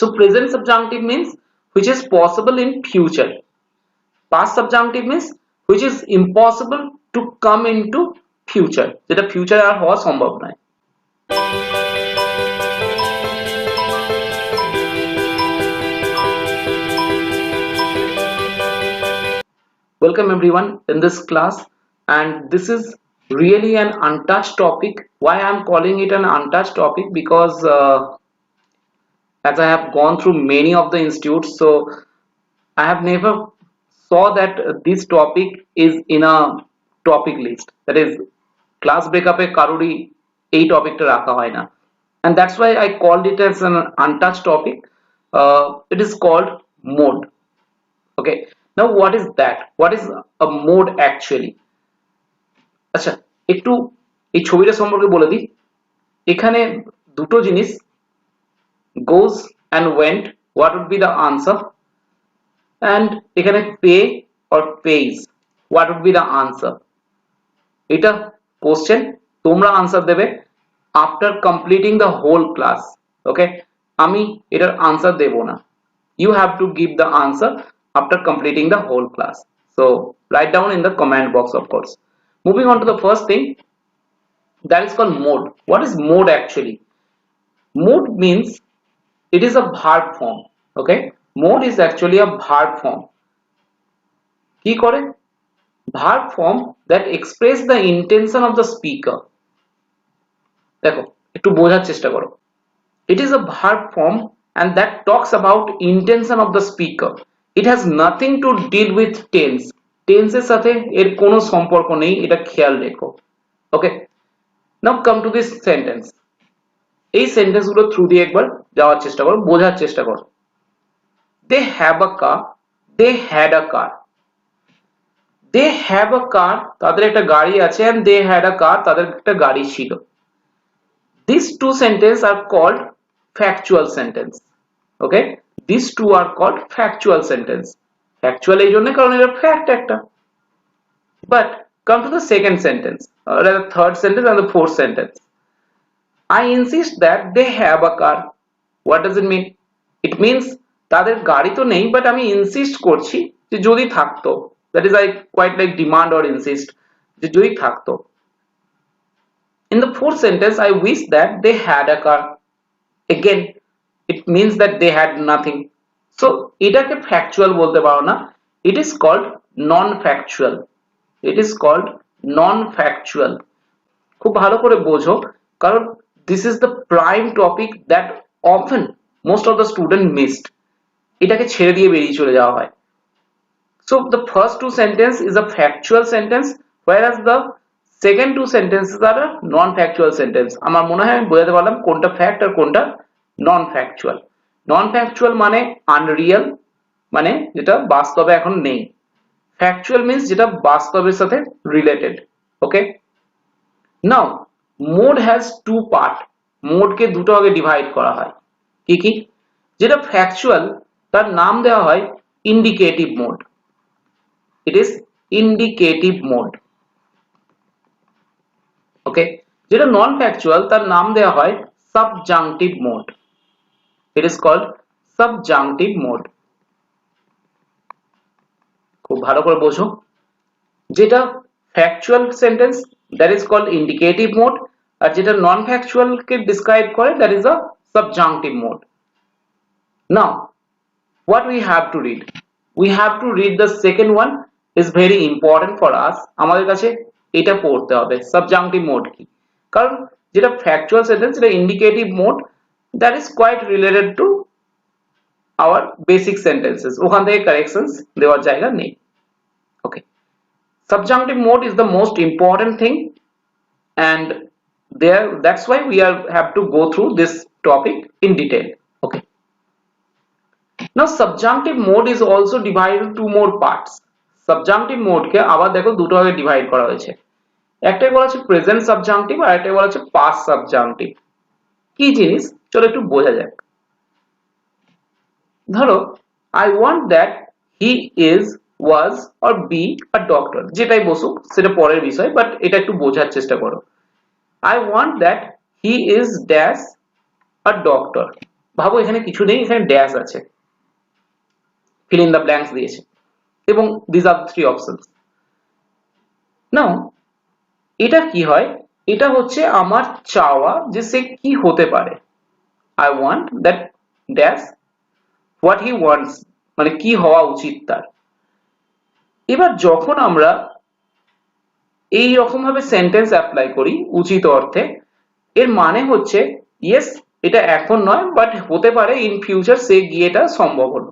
So present subjunctive means which is possible in future. Past subjunctive means which is impossible to come into future, যেটা future আর হওয়া সম্ভব নয়। Welcome everyone in this class, and this is really an untouched topic. Why I am calling it an untouched topic? Because as I have gone through many of the institutes, so I have never saw that this topic is in a topic list. That is, class breakup এ কারোরই এই টপিকটা রাখা হয় না, and that's why I called it as an untouched topic. It is called mode. Okay, now what is that? What is a mode actually? আচ্ছা, একটু এই ছবিটা সম্পর্কে বলে দিই। এখানে দুটো জিনিস, goes and went, what would be the answer? And এখানে pay or pays, what would be the answer? এটা কোশ্চেন, তোমরা আনসার দেবে after completing the whole class. Okay, আমি এটার আনসার দেব না, you have to give the answer after completing the whole class. So write down in the comment box, of course. Moving on to the first thing, that is called mode. What is mode actually? Mode means it is a verb form. Okay, mode is actually a verb form. কি করে? Verb form that express the intention of the speaker. দেখো, একটু বোঝার চেষ্টা করো। It is a verb form and that talks about intention of the speaker. It has nothing to deal with tense. Tense এর সাথে এর কোনো সম্পর্ক নেই, এটা খেয়াল রেখো। Okay, now come to this sentence. এই সেন্টেন্স গুলো থ্রু দিয়ে একবার যাওয়ার চেষ্টা করো, বোঝার চেষ্টা করো। They have a car, they had a car. They have a car, তাদের একটা গাড়ি আছে, and they had a car, তাদের একটা গাড়ি ছিল। These two sentences are called factual sentence. Okay, these two are called factual sentence. Factual এই জন্য কারণ এটা fact একটা। But come to the second sentence, or the third sentence and the fourth sentence. I insist that they have a car. What does it mean? It means তাদের গাড়ি তো নেই, but আমি insist করছি যে যদি থাকতো। That is, I quite like demand or insist যে যদি থাকতো। In the fourth sentence, I wish that they had a car. Again, it means that they had nothing. So এটাকে factual বলতে পারো না, it is called non-factual. It is called non-factual. খুব ভালো করে বোঝো, কারণ this is the prime topic that often most of the student missed. এটাকে ছেড়ে দিয়ে বেরিয়ে চলে যাওয়া হয়। So the first two sentences is a factual sentence, whereas the second two sentences are a non-factual sentence. আমার মনে হয় আমি বোঝাতে পারলাম কোনটা ফ্যাক্ট আর কোনটা non-factual. Non-factual মানে unreal, মানে যেটা বাস্তবে এখন নেই। Factual means যেটা বাস্তবের সাথে related. Okay, now mode has two part. Mode কে দুটো ভাগে ডিভাইড করা হয়। কি কি? যেটা factual তার নাম দেওয়া হয় indicative mode. It is indicative mode. Okay, যেটা নন ফ্যাকচুয়াল তার নাম দেওয়া হয় subjunctive mode. It is called subjunctive mode. খুব ভালো করে বোঝো, যেটা factual sentence that is called indicative mode, আর যেটা নন ফ্যাকচুয়াল কে ডিসক্রাইব করে that is a subjunctive mode. Now what we have to read? We have to read the second one, is very important for us. আমাদের কাছে এটা পড়তে হবে subjunctive mode কি, কারণ যেটা factual sentence এটা indicative mode, that is quite related to our basic sentences. ওখান থেকে corrections দেওয়ার জায়গা নেই। Okay, subjunctive mode is the most important thing, and that's why we have to go through this topic in detail. Okay, now subjunctive mode is also divided into two more parts. Subjunctive mode কে আবার দেখো দুটো ভাগে divide করা হয়েছে। একটাই বলা আছে present subjunctive, আর একটাই বলা আছে পাস্ট সাবজাংটিভ। কি জিনিস চলো একটু বোঝা যাক। ধরো I want that he is, was or be a doctor, যেটাই বসুক সেটা পরের বিষয়, বাট এটা একটু বোঝার চেষ্টা করো। I want that he is dash a doctor. ভাবো এখানে কিছু নেই, এখানে ড্যাশ আছে, fill in the blanks দিয়েছে এবং these are three options. নাও এটা কি হয়, এটা হচ্ছে আমার চাওয়া যে সে কি হতে পারে। I want that dash what he wants, মানে কি হওয়া উচিত তার। এবার যখন আমরা এই রকম ভাবে সেন্টেন্স অ্যাপ্লাই করি উচিত অর্থে, এর মানে হচ্ছে ইয়েস এটা এখন নয় বাট হতে পারে ইন ফিউচার সে গিয়ে এটা সম্ভব হলো।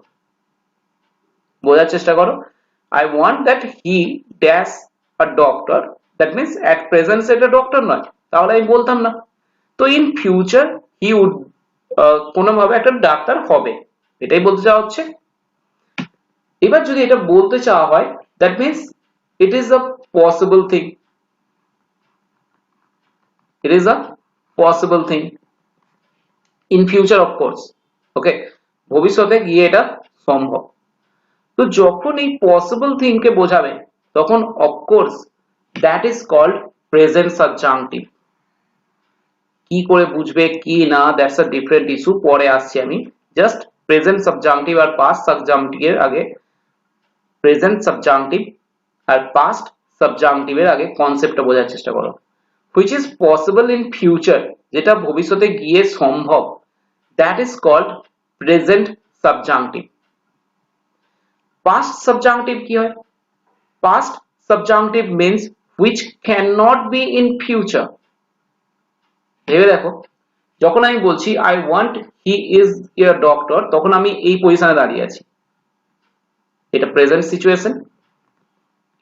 বোঝার চেষ্টা করো, I want that he dash a doctor, that means at present সেটা ডক্টর নয়, তাহলে আমি বলতাম না। তো ইন ফিউচার হি উড কোনোভাবে একটা ডাক্তার হবে, এটাই বলতে চাওয়া হচ্ছে। এবার যদি এটা বলতে চাওয়া হয় that means it is a possible thing, it is a possible thing in future of course, okay, ভবিষ্যতে গিয়ে এটা সম্ভব। তো যখন এই পসিবল থিং কে বোঝাবে তখন of course that is called present subjunctive। কি করে বুঝবে কি না দ্যাটস আ ডিফারেন্ট ইস্যু, পরে আসছি আমি। জাস্ট প্রেজেন্ট সাবজাংটিভ আর পাস্ট সাবজাংটিভের আগে, প্রেজেন্ট সাবজাংটিভ আর পাস্ট সাবজাংটিভের আগে কনসেপ্টটা বোঝার চেষ্টা করো। which is possible in future, যেটা ভবিষ্যতে গিয়ে সম্ভব, that is called present subjunctive। past subjunctive কি হয়? past subjunctive means which cannot be in future। ভেবে দেখো, যখন আমি বলছি I want he is a doctor, তখন আমি এই পজিশনে দাঁড়িয়ে আছি, এটা প্রেজেন্ট সিচুয়েশন।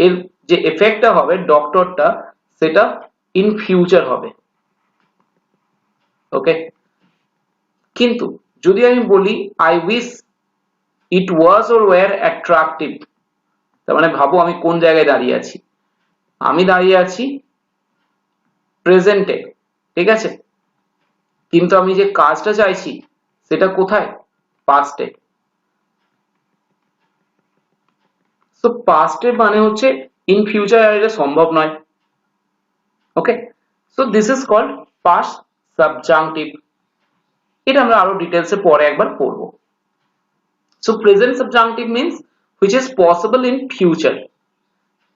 এর যে এফেক্টটা হবে ডক্টরটা, সেটা ইন ফিউচার হবে, ওকে। কিন্তু যদি আমি বলি I wish it was or were attractive, তার মানে ভাবো আমি কোন জায়গায় দাঁড়িয়ে আছি, আমি দাঁড়িয়ে আছি প্রেজেন্টে, ঠিক আছে, কিন্তু আমি যে কাজটা চাইছি সেটা কোথায়, পাস্টে। সো পাস্টে মানে হচ্ছে ইন ফিউচার, আর এটা সম্ভব নয়, okay. So this is called past subjunctive. এটা আমরা আরো ডিটেলসে পরে একবার পড়বো। So present subjunctive means which is possible in future.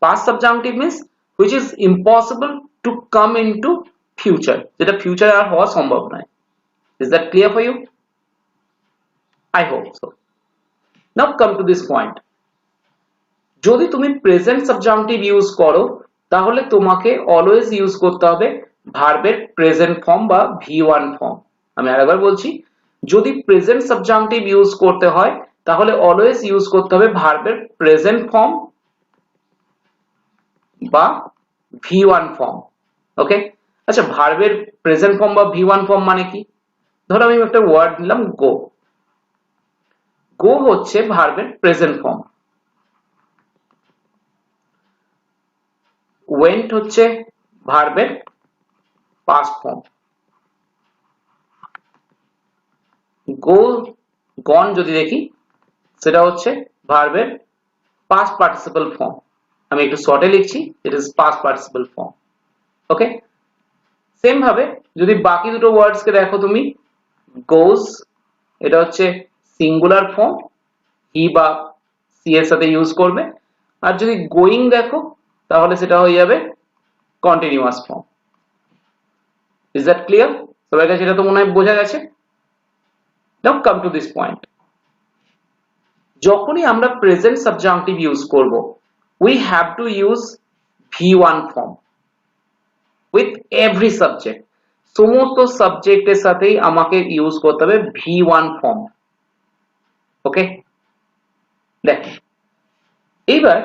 Past subjunctive means which is impossible to come into future, যেটা future আর হওয়া সম্ভব নয়। Is that clear for you? I hope so. Now come to this point. যদি তুমি present subjunctive use করো তাহলে তোমাকে always use করতে হবে ভার্বের present form বা V1 form। আমি আরেকবার বলছি, যদি প্রেজেন্ট সাবজাংটিভ ইউজ করতে হয় তাহলে অলওয়েজ ইউজ করতে হবে ভার্বের প্রেজেন্ট ফর্ম বা V1 ফর্ম, ওকে। আচ্ছা, ভার্বের প্রেজেন্ট ফর্ম বা V1 ফর্ম মানে কি? ধরো আমি একটা ওয়ার্ড নিলাম গো, গো হচ্ছে ভার্বের প্রেজেন্ট ফর্ম, ওয়েন্ট হচ্ছে ভার্বের পাস্ট ফর্ম, গো গন যদি দেখি সেটা হচ্ছে ভার্বের পাস্ট পার্টিসিপল ফর্ম। আমি একটু শর্টে লিখছি, it is past participle form, okay. Same ভাবে যদি বাকি দুটো ওয়ার্ডস কে দেখো তুমি, গোজ এটা হচ্ছে সিঙ্গুলার ফর্ম, হি বা সি এর সাথে ইউজ করবে, আর যদি গোয়িং দেখো তাহলে সেটা হয়ে যাবে continuous form. Is that clear? সবার কাছে এটা তো মনে হয় বোঝা গেছে। নাও কাম টু দিস পয়েন্ট। যখনই আমরা প্রেজেন্ট সাবজাংটিভ ইউজ করব, we have to use V1 form with every subject। সমস্ত সাবজেক্টের সাথেই আমাকে ইউজ করতে হবে V1 ফর্ম, ওকে। দেখ এইবার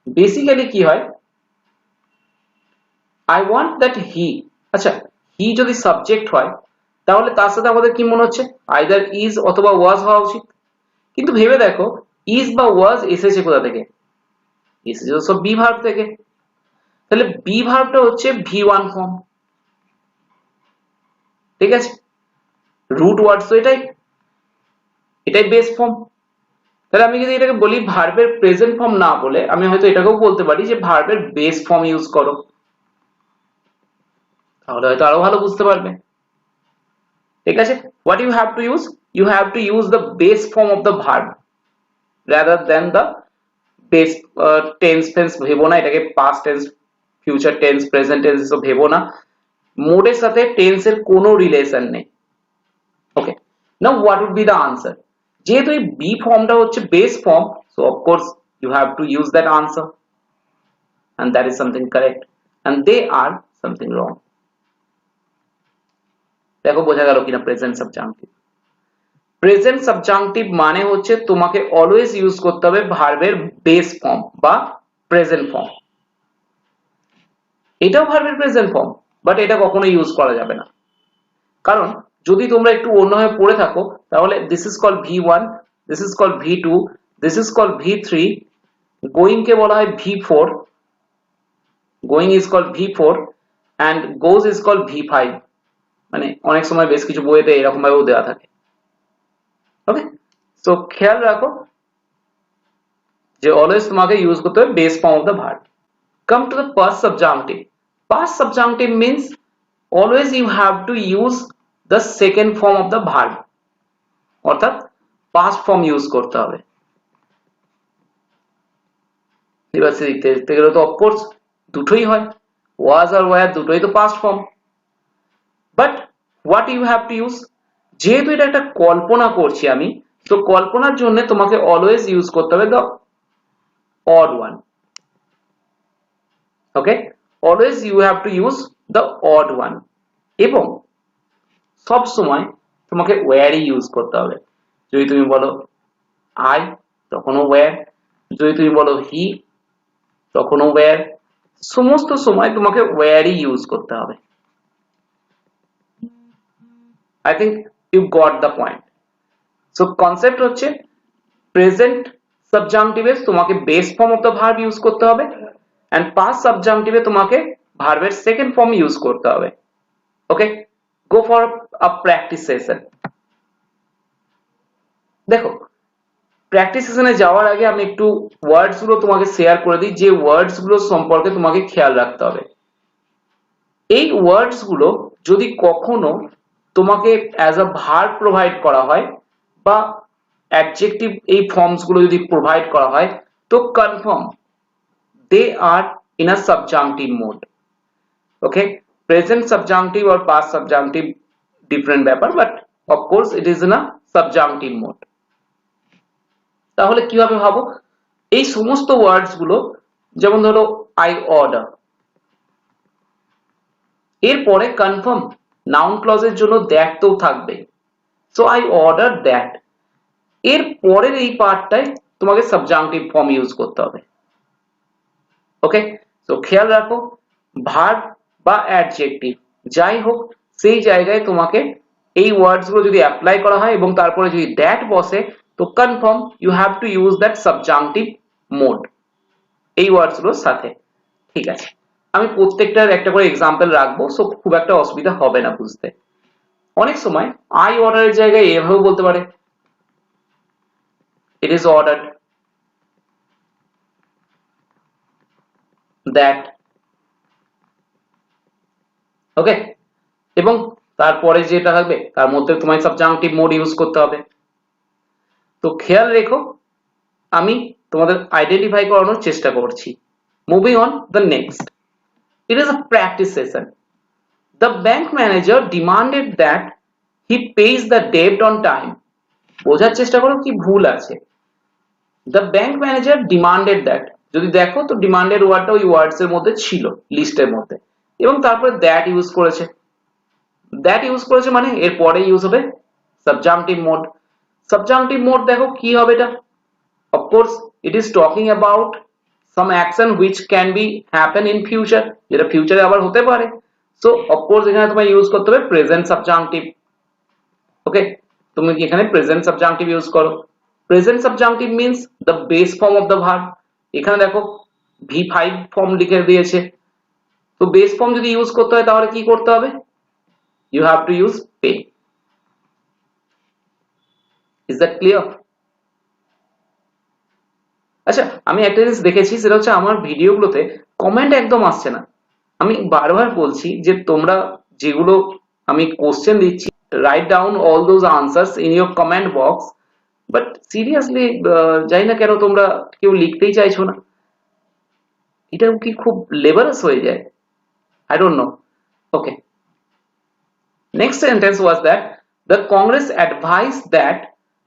বেসিক্যালি কি হয়, I want that he, আচ্ছা হি যদি সাবজেক্ট হয় তাহলে তার সাথে আমাদের কি মনে হচ্ছে, আইদার ইজ অথবা ওয়াজ হওয়া উচিত। কিন্তু ভেবে দেখো ইজ বা ওয়াজ এসেছে কোথা থেকে, এসেছে সব বি ভার্ব থেকে, তাহলে বি ভার্বটা হচ্ছে V1 ফর্ম, ঠিক আছে। রুট ওয়ার্ডস তো এটাই বেস ফর্ম। তাহলে আমি যদি এটাকে বলি ভার্বের প্রেজেন্ট ফর্ম না বলে আমি হয়তো এটাকেও বলতে পারি যে ভার্বের বেস ফর্ম ইউজ করো, তাহলে হয়তো আরো ভালো বুঝতে পারবে, ঠিক আছে। What you have to use, you have to use the base form of the verb rather than the base tense fence ভেবো না, এটাকে past tense, future tense, present tense এসব ভেবো না, মোডের সাথে টেন্স এর কোনো রিলেশন নেই। Okay, now what would be the answer? যেহেতু এই বি ফর্মটা হচ্ছে base form, so of course you have to use that answer, and that is something correct and they are something wrong. দেখো বোঝা গেল কিনা প্রেজেন্ট সাবজাংটিভ? প্রেজেন্ট সাবজাংটিভ মানে হচ্ছে তোমাকে অলওয়েজ ইউজ করতে হবে ভার্বের বেস ফর্ম বা প্রেজেন্ট ফর্ম। এটাও ভার্বের প্রেজেন্ট ফর্ম, বাট এটা কখনো ইউজ করা যাবে না, কারণ যদি তোমরা একটু অন্যভাবে পড়ে থাকো তাহলে this is called V1, this is called V2, this is called V3, going কে বলা হয় V4, going is called V4 and goes is called V5, মানে অনেক সময় বেশ কিছু বইতে এরকম ভাবেও দেওয়া থাকে। ওকে, সো খেয়াল রাখো যে অলওয়েজ তোমাকে ইউজ করতে হবে base form of the verb. Come to the past subjunctive. Past subjunctive means always you have to use the second form of the verb, অর্থাৎ past form ইউজ করতে হবে। এবার দেখতে গেলে তো অফকোর্স দুটোই হয়, was আর were দুটোই তো past form, but what you have to use, যেহেতু এটা একটা কল্পনা করছি আমি, তো কল্পনার জন্য তোমাকে অলওয়েজ ইউজ করতে হবে the odd one. Okay, always you have to use the odd one এবং সব সময় তোমাকে where ইউজ করতে হবে। যদি তুমি বলো I তখনও where, যদি তুমি বলো he তখনও where, সমস্ত সময় তোমাকে where ইউজ করতে হবে। I think you got the point. So concept হচ্ছে present subjunctive এ তোমাকে base form of the verb use করতে হবে and past subjunctive এ তোমাকে ভার্বের সেকেন্ড ফর্ম ইউজ করতে হবে। Okay, go for a practice session. দেখো প্র্যাকটিস সেশনে যাওয়ার আগে আমি একটু ওয়ার্ডস গুলো তোমাকে শেয়ার করে দিই, যে ওয়ার্ডস গুলো সম্পর্কে তোমাকে খেয়াল রাখতে হবে। এই ওয়ার্ডস গুলো যদি কখনো তোমাকে অ্যাজ আ ভার্ব প্রোভাইড করা হয় বা অ্যাডজেক্টিভ এই ফর্মস গুলো যদি প্রোভাইড করা হয়, তো confirm they are in a subjunctive mode. Okay, present subjunctive or past subjunctive different ব্যাপার, but of course it is in a subjunctive mode. তাহলে কিভাবে ভাবো এই সমস্ত ওয়ার্ডস গুলো, যেমন ধরো I order, এরপরে কনফার্ম নাউন ক্লজের জন্য দ্যাট তো থাকবে, সো I order that, এর পরের এই পার্টটায় তোমাকে সাবজাংটিভ ফর্ম ইউজ করতে হবে। ওকে, তো খেয়াল রাখো ভার্ব বা অ্যাডজেক্টিভ যাই হোক সেই জায়গায় তোমাকে এই ওয়ার্ডস গুলো যদি অ্যাপ্লাই করা হয় এবং তারপরে যদি দ্যাট বসে, তো confirm you have to use that subjunctive mode এই ওয়ার্ডস গুলোর সাথে। ঠিক আছে, আমি প্রত্যেকটার একটা করে এক্সাম্পল রাখবো, সো খুব একটা অসুবিধা হবে না বুঝতে। অনেক সময় আই অর্ডারের জায়গায় এভাবেও বলতে পারে ইট ইজ অর্ডারড, that. ওকে, এবং তারপরে যেটা থাকবে তার মধ্যে তোমায় সাবজাংটিভ মোড ইউজ করতে হবে। তো খেয়াল রেখো আমি তোমাদের আইডেন্টিফাই করানোর চেষ্টা করছি। Moving on the next, it is a practice session. The bank manager demanded that he pays the debt on time. বোঝার চেষ্টা করো কি ভুল আছে। The bank manager demanded that, যদি দেখো তো ডিমান্ডেড ওয়ার্ডটা ওই ওয়ার্ডস এর মধ্যে ছিল লিস্টের মধ্যে, এবং তারপরে দ্যাট ইউজ করেছে। দ্যাট ইউজ করেছে মানে এর পরে ইউজ হবে সাবজাংটিভ মোড। সাবজাংটিভ মোড দেখো কি হবে এটা, of course it is talking about some action which can be happen in future, যেটা ফিউচারে আবার হতে পারে। সো of course এখানে তোমায় ইউজ করতে হবে প্রেজেন্ট সাবজাংটিভ। ওকে, তুমি কি এখানে প্রেজেন্ট সাবজাংটিভ ইউজ করো। Present subjunctive means the base form of the verb. এখানে দেখো V5 ফর্ম লিখে দিয়েছে, তো বেস ফর্ম যদি ইউজ করতে হয় তাহলে কি করতে হবে, you have to use pay. Is that clear? আচ্ছা, আমি একটা জিনিস দেখেছি, সেটা হচ্ছে আমার ভিডিওগুলোতে কমেন্ট একদম আসছে না। আমি বারবার বলছি যে তোমরা যেগুলো আমি কোশ্চেন দিচ্ছি write down all those answers in your comment box. But seriously, জানি না কেন তোমরা কেউ লিখতেই চাইছো না, এটা কি খুব লেবারাস হয়ে যায়? I don't know. Okay. Next sentence was that the Congress advised that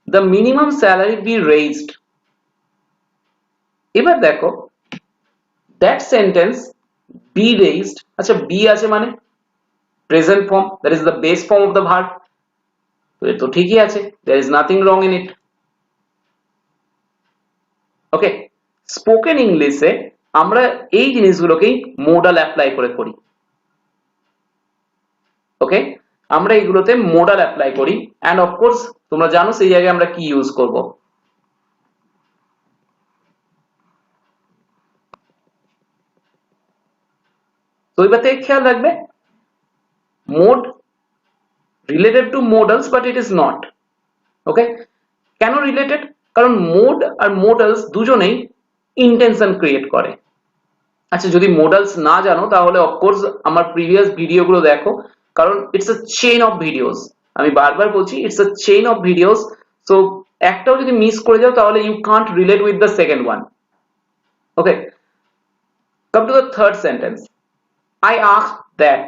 the minimum salary be raised. এবার দেখো, that sentence be raised, আচ্ছা be আছে মানে present form, that is the base form of the verb, তো ঠিকই আছে, there is nothing wrong in it. Okay, spoken ইংলিশে আমরা এই জিনিসগুলোকেই মোডাল অ্যাপ্লাই করে করি। ওকে, আমরা এগুলোতে মোডাল অ্যাপ্লাই করি, অ্যান্ড অফকোর্স তোমরা জানো সেই জায়গায় আমরা কি ইউজ করব। তো এবার থেকে খেয়াল রাখবে, mode related to modals but it is not. Okay, কেন রিলেটেড? কারণ মোড আর মোডালস দুজনেই ইন্টেনশন ক্রিয়েট করে। আচ্ছা, যদি মোডালস না জানো তাহলে অফকোর্স আমার প্রিভিয়াস ভিডিওগুলো দেখো, কারণ it's a chain of videos. আমি বারবার বলছি, it's a chain of videos. So একটাও যদি মিস করে যাও তাহলে you can't relate with the second one. Okay, come to the third sentence, I asked that.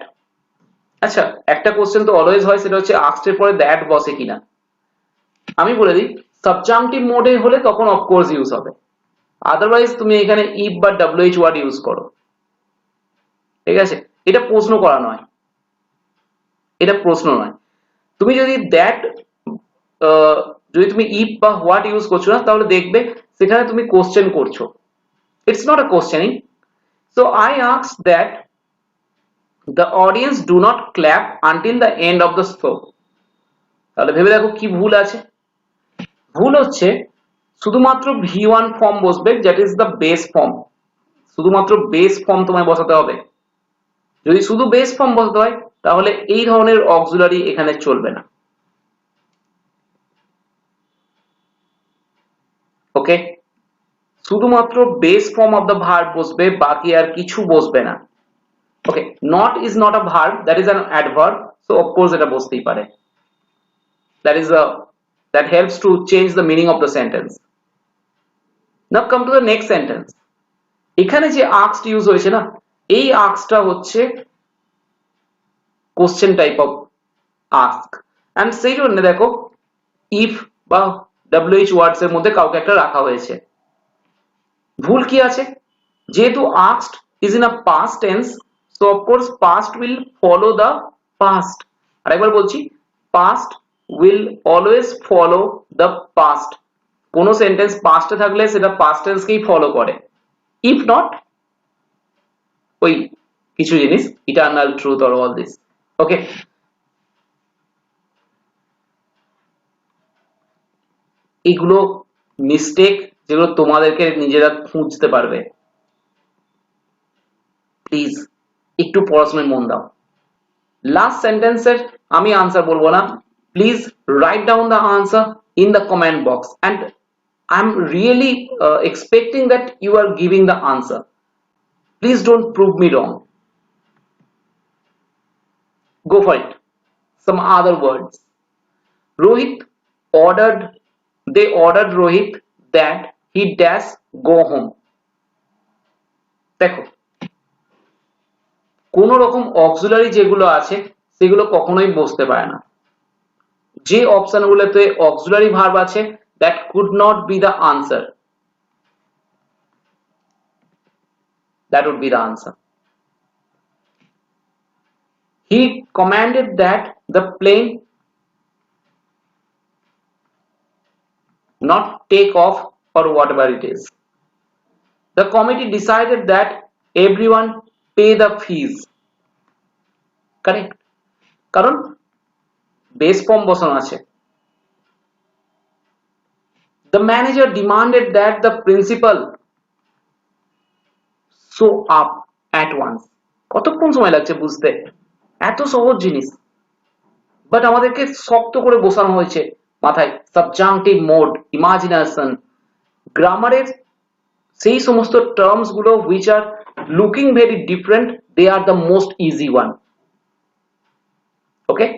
আচ্ছা, একটা কোশ্চেন তো অলওয়েজ হয়, সেটা হচ্ছে আস্কড এর পরে দ্যাট বসে কিনা। আমি বলে দিই, সাবজাংটিভ মোডে হলে তখন অফকোর্স ইউজ হবে, আদারওয়াইজ তুমি এখানে ইফ বা ডব্লিউএইচ ওয়ার্ড ইউজ করো। ঠিক আছে, এটা প্রশ্ন করা নয়, এটা প্রশ্ন নয়। তুমি যদি দ্যাট, যদি তুমি ইফ বা হোয়াট ইউজ করছো না, তাহলে দেখবে সেখানে তুমি কোশ্চেন করছো, it's not a questioning. So I asked that the audience do not clap until the end of the show. তাহলে ভেবে দেখো কি ভুল আছে। ভুল হচ্ছে শুধুমাত্র V1 ফর্ম বসবে, that is the base form. শুধুমাত্র বেস ফর্ম তোমায় বসাতে হবে। যদি শুধু বেস ফর্ম বসাতে হয় তাহলে এই ধরনের অক্সিলারি এখানে চলবে না। ওকে, শুধুমাত্র base form of the verb বসবে, বাকি আর কিছু বসবে না। Okay, not is not a verb, that is an adverb, so of course এটা বসতেই পারে। that helps to change the meaning of the sentence. Now come to the next sentence. এখানে যে asked ইউজ হয়েছে না, এই askedটা হচ্ছে question type of ask, and সেই জন্য দেখো if বা WH ওয়ার্ডস এর মধ্যে কাউকে একটা রাখা হয়েছে। ভুল কি আছে? যেহেতু asked is in a past tense, so of course past will follow the past। আরেকবার বলছি, past will always follow the past। কোনো সেন্টেন্স পাস্টে থাকলে সেটা পাস্ট টেন্সকেই ফলো করে, if not ওই কিছু জিনিস eternal truth or all this. Okay, এগুলো মিস্টেক যেগুলো তোমাদেরকে নিজেরা খুঁজতে পারবে। প্লিজ একটু পড়াশোনায় মন দাও। লাস্ট সেন্টেন্সের আমি আনসার বলবো না, please write down the answer in the comment box, and I am really expecting that you are giving the answer. Please don't prove me wrong. Go for it. Some other words. Rohit ordered, they ordered Rohit that he dash go home. দেখো, কোন রকম auxiliary যেগুলো আছে সেগুলো কখনোই বসতে পারে না। যে অপশনগুলোতে অক্সিলারি ভার্ব আছে, that could not be the answer. That would be the answer. He commanded that the plane not take off or whatever it is. The committee decided that everyone pay the fees. Correct? কারণ base form বসানো আছে। The manager demanded that the principal show up at once. কতক্ষণ সময় লাগছে বুঝতে? এত সহজ জিনিস, বাট আমাদেরকে শক্ত করে বসানো হয়েছে মাথায়। সাবজাংটিভ মোড, ইমাজিনেশন, গ্রামারের সেই সমস্ত টার্মস গুলো which are looking very different, they are the most easy one. Okay,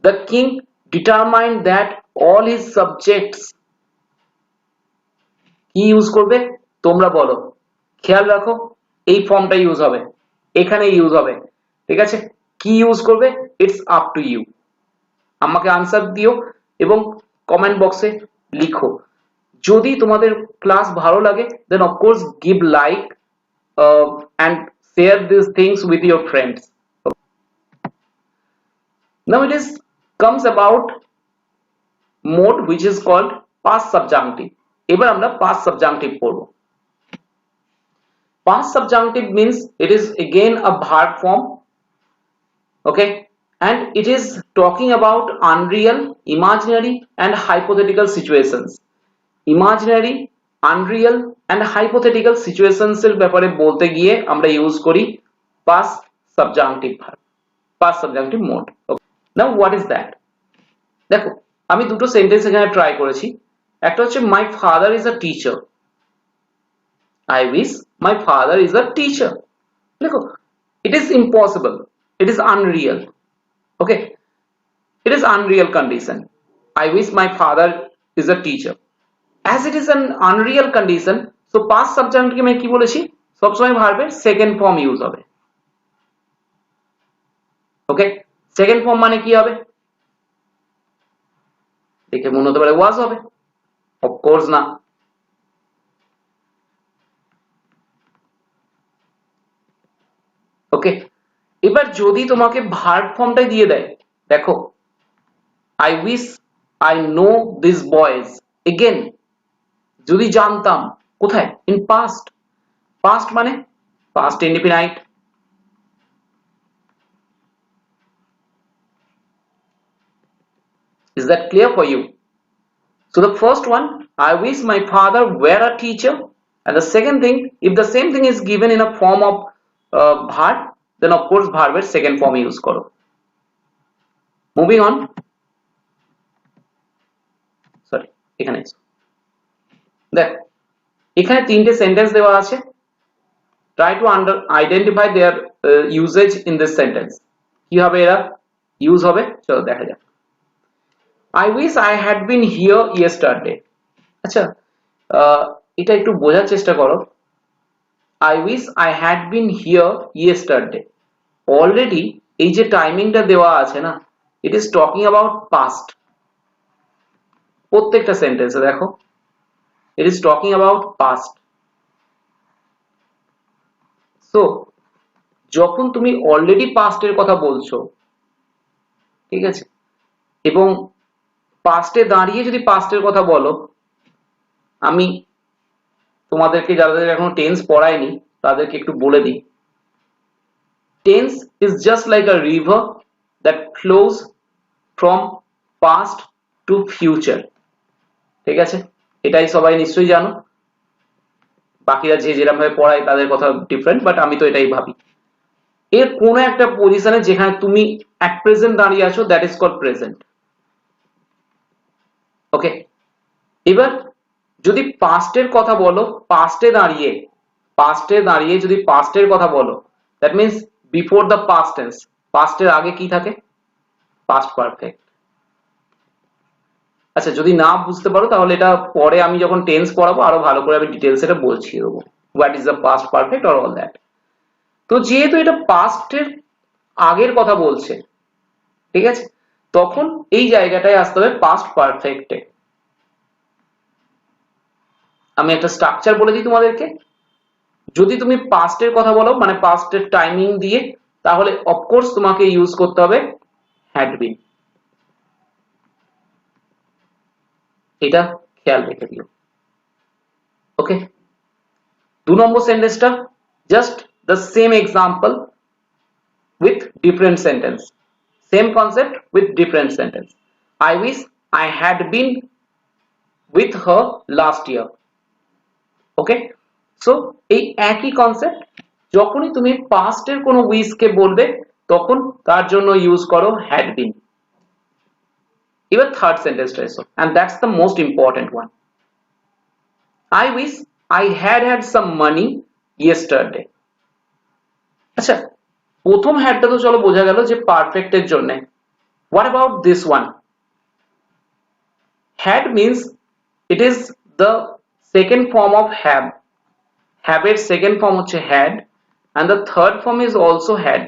the king determined that all his subjects কি ইউজ করবে তোমরা বলো খেয়াল রাখো এই ফর্মটা ইউজ হবে এখানে ইউজ হবে ঠিক আছে কি ইউজ করবে ইটস আপ টু ইউ আমাকে আনসার দিও এবং কমেন্ট বক্সে লিখো যদি তোমাদের ক্লাস ভালো লাগে then of course give like and share these things with your friends. Now it is comes about mode which is called past subjunctive. এবার আমরা past subjunctive পড়ব past subjunctive means it is again a verb form, okay, and it is talking about unreal, imaginary and hypothetical situations. Imaginary, unreal and hypothetical situations এর ব্যাপারে বলতে গিয়ে আমরা use করি past subjunctive verb, past subjunctive mode. Okay. Now what is that? দেখো আমি দুটো sentence এখানে ট্রাই করেছি একটা হচ্ছে my father is a teacher. I wish my father is a teacher. দেখো it is impossible, it is unreal, okay, it is unreal condition. I wish my father is a teacher. As it is an unreal condition, so past subjunctive আমি কি বলেছি সবসময় ভার্বের second form use হবে okay second form মানে কি হবে দেখে মনে হতে পারে ওয়াজ হবে অফ কোর্স না ওকে এবার যদি তোমাকে ভার্ব ফর্মটাই দিয়ে দেয় দেখো I wish I know these boys again যদি জানতাম কোথায় in past past মানে past indefinite is that clear for you so the first one I wish my father were a teacher and the second thing if the same thing is given in a form of verb then of course verb এর second form use করো moving on sorry এখানে দেখ এখানে তিনটে sentence দেওয়া আছে try to identify their usage in this sentence কি হবে এরা ইউজ হবে চলো দেখা যাক I wish I had been here yesterday আচ্ছা এটা একটু বোঝার চেষ্টা করো I wish I had been here yesterday already এই যে টাইমিংটা দেওয়া আছে না it is talking about past প্রত্যেকটা সেন্টেন্সে দেখো it is talking about past so যখন তুমি অলরেডি পাস্ট এর কথা বলছো ঠিক আছে এবং পাস্টে দাঁড়িয়ে যদি পাস্টের কথা বলো আমি তোমাদেরকে যাদের এখনো টেন্স পড়াইনি তাদেরকে একটু বলে দিই tense is just like a river that flows from past to future ঠিক আছে এটাই সবাই নিশ্চয়ই জানো বাকিরা যে যেরকম ভাবে পড়ায় তাদের কথা ডিফারেন্ট বাট আমি তো এটাই ভাবি এর কোন একটা পজিশনে যেখানে তুমি at present দাঁড়িয়ে আছো that is called present ওকে এবার যদি পাস্টের কথা বলো পাস্টে দাঁড়িয়ে যদি পাস্টের কথা বলো that means before the past tense পাস্টের আগে কি থাকে past perfect আচ্ছা যদি না বুঝতে পারো তাহলে এটা পরে আমি যখন টেন্স পড়াবো আরো ভালো করে আমি ডিটেইলস এটা বলছি দেবো what is the past perfect or all that তো যেহেতু এটা পাস্টের আগের কথা বলছে ঠিক আছে তখন এই জায়গাটায় আসতে হবে past perfect এ আমি একটা স্ট্রাকচার বলে দিই তোমাদেরকে যদি তুমি পাস্টের কথা বলো মানে পাস্টের টাইমিং দিয়ে তাহলে অফকোর্স তোমাকে ইউজ করতে হবে had been এটা খেয়াল রেখে দিও ওকে দু নম্বর সেন্টেন্সটা just the same example with different sentence same concept with different sentence I wish I had been with her last year okay so এই একই কনসেপ্ট যখনই তুমি পাস্ট এর কোনো উইশ কে বলবে তখন তার জন্য ইউজ করো had been এবার থার্ড সেন্টেন্সটা এসো and that's the most important one I wish I had had some money yesterday আচ্ছা প্রথম হ্যাডটা তো চলো বোঝা গেল যে পারফেক্ট এর জন্য What about this one? Had means it is the second form of have. Have এর second form হচ্ছে had and the third form is also had.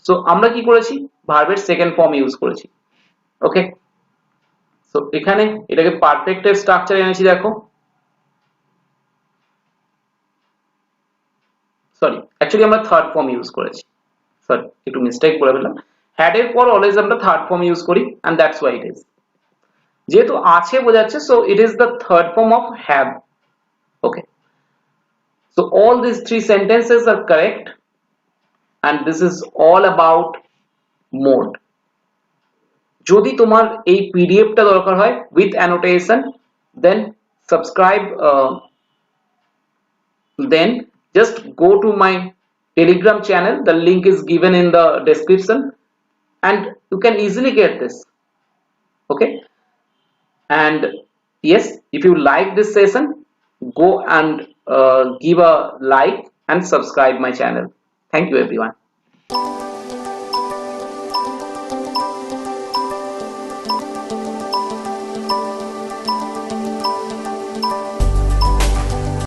So আমরা কি করেছি, verb এর second form ইউজ করেছি। ওকে, সো এখানে এটাকে পারফেক্ট এর স্ট্রাকচার এনেছি, দেখো সরি অ্যাকচুয়ালি আমরা থার্ড ফর্ম ইউজ করেছি, সরি একটু মিস্টেক করে ফেললাম। হ্যাড এর পর অলওয়েজ আমরা থার্ড ফর্ম ইউজ করি and that's why it is, যেহেতু আছে বোঝাচ্ছে, so it is the third form of have. Okay, so all this three sentences are correct and this is all about mode. যদি তোমার এই পিডিএফটা দরকার হয় with annotation then subscribe, then just go to my telegram channel, the link is given in the description and you can easily get this. Okay, and yes, if you like this session, go and give a like and subscribe my channel. Thank you everyone.